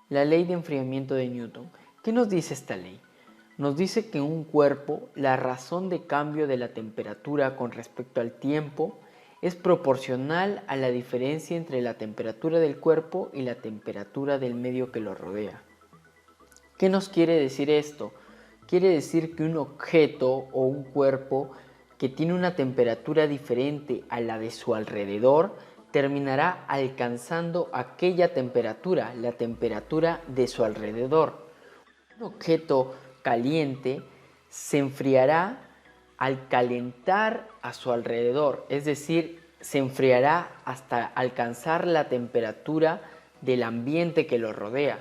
La ley de enfriamiento de Newton. ¿Qué nos dice esta ley? Nos dice que en un cuerpo la razón de cambio de la temperatura con respecto al tiempo es proporcional a la diferencia entre la temperatura del cuerpo y la temperatura del medio que lo rodea. ¿Qué nos quiere decir esto? Quiere decir que un objeto o un cuerpo que tiene una temperatura diferente a la de su alrededor terminará alcanzando aquella temperatura, la temperatura de su alrededor. Un objeto caliente se enfriará al calentar a su alrededor, es decir, se enfriará hasta alcanzar la temperatura del ambiente que lo rodea.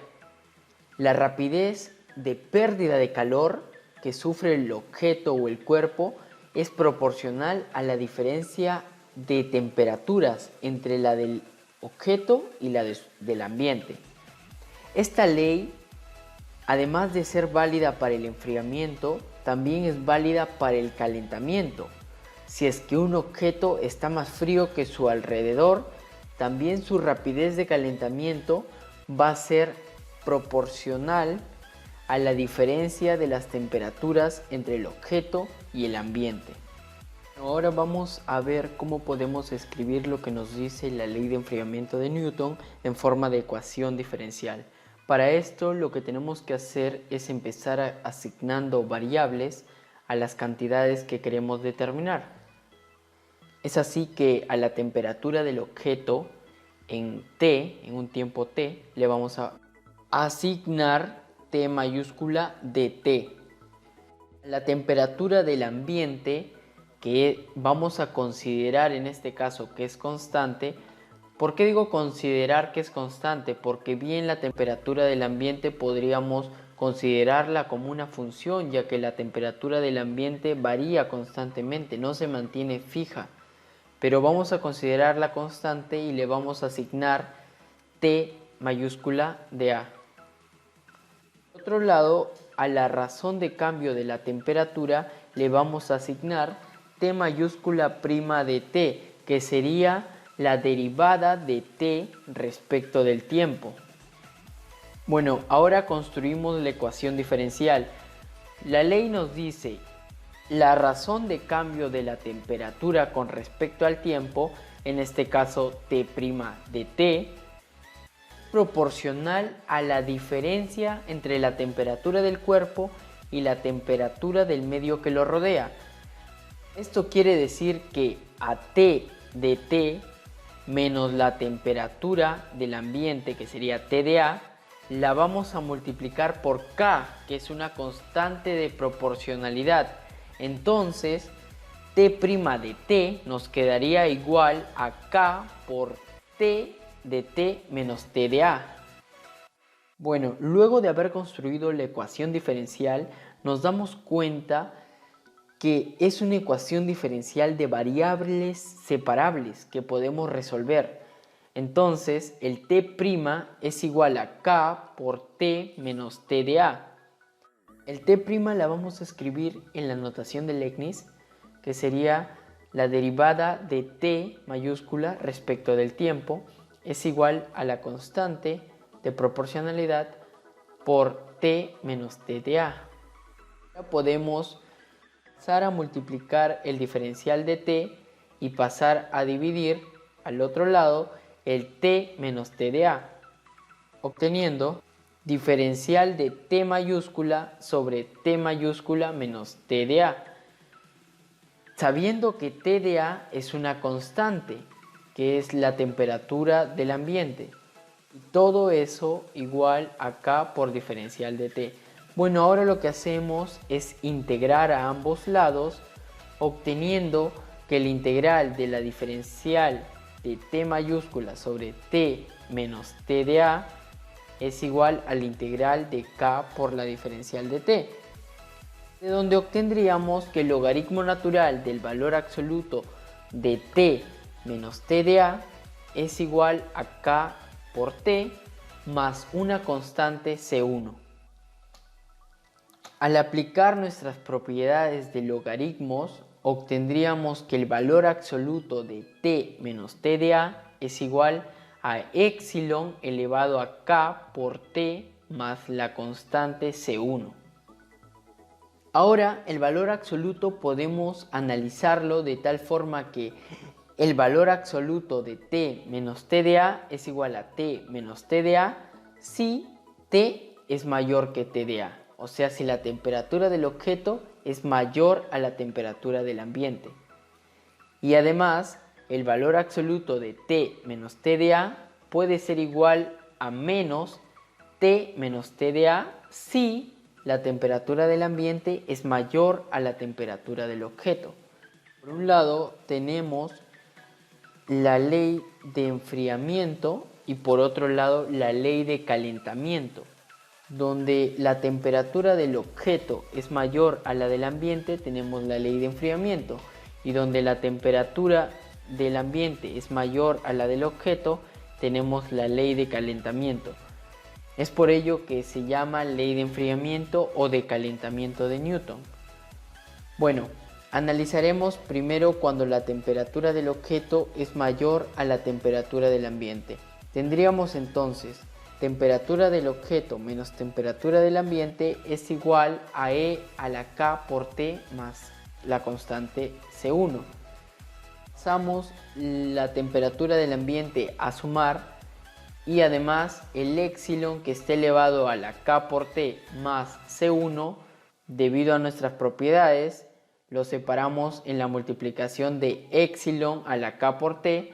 La rapidez de pérdida de calor que sufre el objeto o el cuerpo es proporcional a la diferencia de temperaturas entre la del objeto y la del ambiente. Esta ley, además de ser válida para el enfriamiento, también es válida para el calentamiento. Si es que un objeto está más frío que su alrededor, también su rapidez de calentamiento va a ser proporcional a la diferencia de las temperaturas entre el objeto y el ambiente. Ahora vamos a ver cómo podemos escribir lo que nos dice la ley de enfriamiento de Newton en forma de ecuación diferencial. Para esto lo que tenemos que hacer es empezar asignando variables a las cantidades que queremos determinar. Es así que a la temperatura del objeto en t, en un tiempo t, le vamos a asignar t mayúscula de t. La temperatura del ambiente, que vamos a considerar en este caso que es constante. ¿Por qué digo considerar que es constante? Porque bien la temperatura del ambiente podríamos considerarla como una función, ya que la temperatura del ambiente varía constantemente, no se mantiene fija. Pero vamos a considerarla constante y le vamos a asignar T mayúscula de A. Por otro lado, a la razón de cambio de la temperatura le vamos a asignar T mayúscula prima de T, que sería la derivada de T respecto del tiempo. Bueno, ahora construimos la ecuación diferencial. La ley nos dice la razón de cambio de la temperatura con respecto al tiempo, en este caso T' de T, proporcional a la diferencia entre la temperatura del cuerpo y la temperatura del medio que lo rodea. Esto quiere decir que a T de T menos la temperatura del ambiente, que sería T de A, la vamos a multiplicar por K, que es una constante de proporcionalidad. Entonces, T' de T nos quedaría igual a K por T de T menos T de A. Bueno, luego de haber construido la ecuación diferencial, nos damos cuenta que es una ecuación diferencial de variables separables que podemos resolver. Entonces, el T' es igual a K por T menos T de A. El T' la vamos a escribir en la notación de Leibniz, que sería la derivada de T mayúscula respecto del tiempo es igual a la constante de proporcionalidad por T menos T de A. Ahora podemos pasar a multiplicar el diferencial de T y pasar a dividir al otro lado el T menos T de A, obteniendo diferencial de T mayúscula sobre T mayúscula menos T de A. Sabiendo que T de A es una constante, que es la temperatura del ambiente. Y todo eso igual a K por diferencial de T. Bueno, ahora lo que hacemos es integrar a ambos lados, obteniendo que el integral de la diferencial de T mayúscula sobre T menos T de A es igual al integral de K por la diferencial de T, de donde obtendríamos que el logaritmo natural del valor absoluto de T menos T de A es igual a K por T más una constante C1. Al aplicar nuestras propiedades de logaritmos, obtendríamos que el valor absoluto de T menos T de A es igual a epsilon elevado a k por t más la constante C1. Ahora el valor absoluto podemos analizarlo de tal forma que el valor absoluto de t menos t de a es igual a t menos t de a si t es mayor que t de a, o sea, si la temperatura del objeto es mayor a la temperatura del ambiente. Y además, el valor absoluto de t menos t de a puede ser igual a menos t menos t de a si la temperatura del ambiente es mayor a la temperatura del objeto. Por un lado tenemos la ley de enfriamiento y por otro lado la ley de calentamiento. Donde la temperatura del objeto es mayor a la del ambiente tenemos la ley de enfriamiento, y donde la temperatura del ambiente es mayor a la del objeto tenemos la ley de calentamiento. Es por ello que se llama ley de enfriamiento o de calentamiento de Newton. Bueno, analizaremos primero cuando la temperatura del objeto es mayor a la temperatura del ambiente. Tendríamos entonces temperatura del objeto menos temperatura del ambiente es igual a E a la K por T más la constante C1. Pasamos la temperatura del ambiente a sumar y además el epsilon que esté elevado a la K por T más C1, debido a nuestras propiedades, lo separamos en la multiplicación de epsilon a la K por T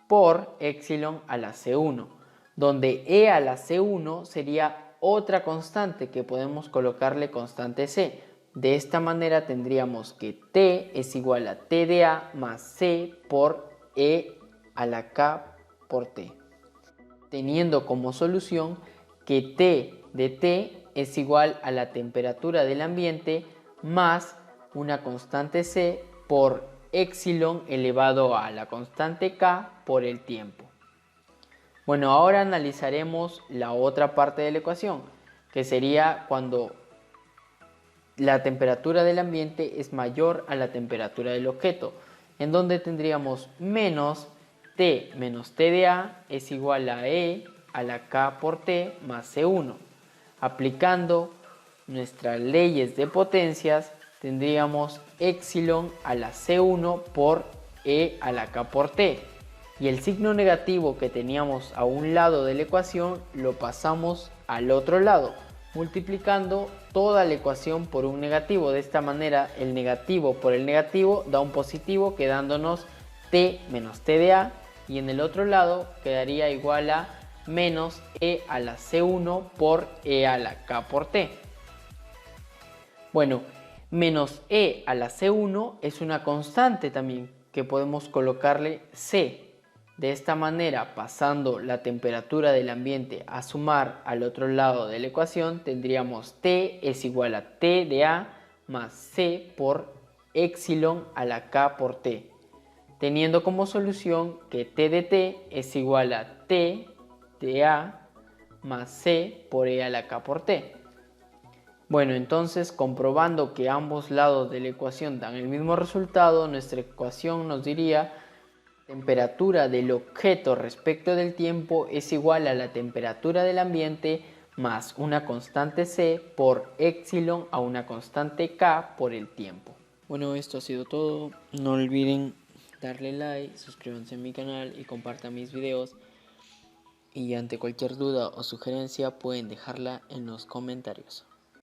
por epsilon a la C1, donde E a la C1 sería otra constante que podemos colocarle constante C. De esta manera tendríamos que T es igual a T de A más C por E a la K por T, teniendo como solución que T de T es igual a la temperatura del ambiente más una constante C por epsilon elevado a la constante K por el tiempo. Bueno, ahora analizaremos la otra parte de la ecuación, que sería cuando la temperatura del ambiente es mayor a la temperatura del objeto, en donde tendríamos menos T menos T de A es igual a E a la K por T más C1. Aplicando nuestras leyes de potencias, tendríamos epsilon a la C1 por E a la K por T. Y el signo negativo que teníamos a un lado de la ecuación lo pasamos al otro lado, multiplicando toda la ecuación por un negativo. De esta manera el negativo por el negativo da un positivo, quedándonos T menos T de A, y en el otro lado quedaría igual a menos E a la C1 por E a la K por T. Bueno, menos E a la C1 es una constante también que podemos colocarle C. De esta manera, pasando la temperatura del ambiente a sumar al otro lado de la ecuación, tendríamos T es igual a T de A más C por epsilon a la K por T, teniendo como solución que T de T es igual a T de A más C por E a la K por T. Bueno, entonces comprobando que ambos lados de la ecuación dan el mismo resultado, nuestra ecuación nos diría temperatura del objeto respecto del tiempo es igual a la temperatura del ambiente más una constante C por epsilon a una constante K por el tiempo. Bueno, esto ha sido todo. No olviden darle like, suscríbanse a mi canal y compartan mis videos. Y ante cualquier duda o sugerencia pueden dejarla en los comentarios.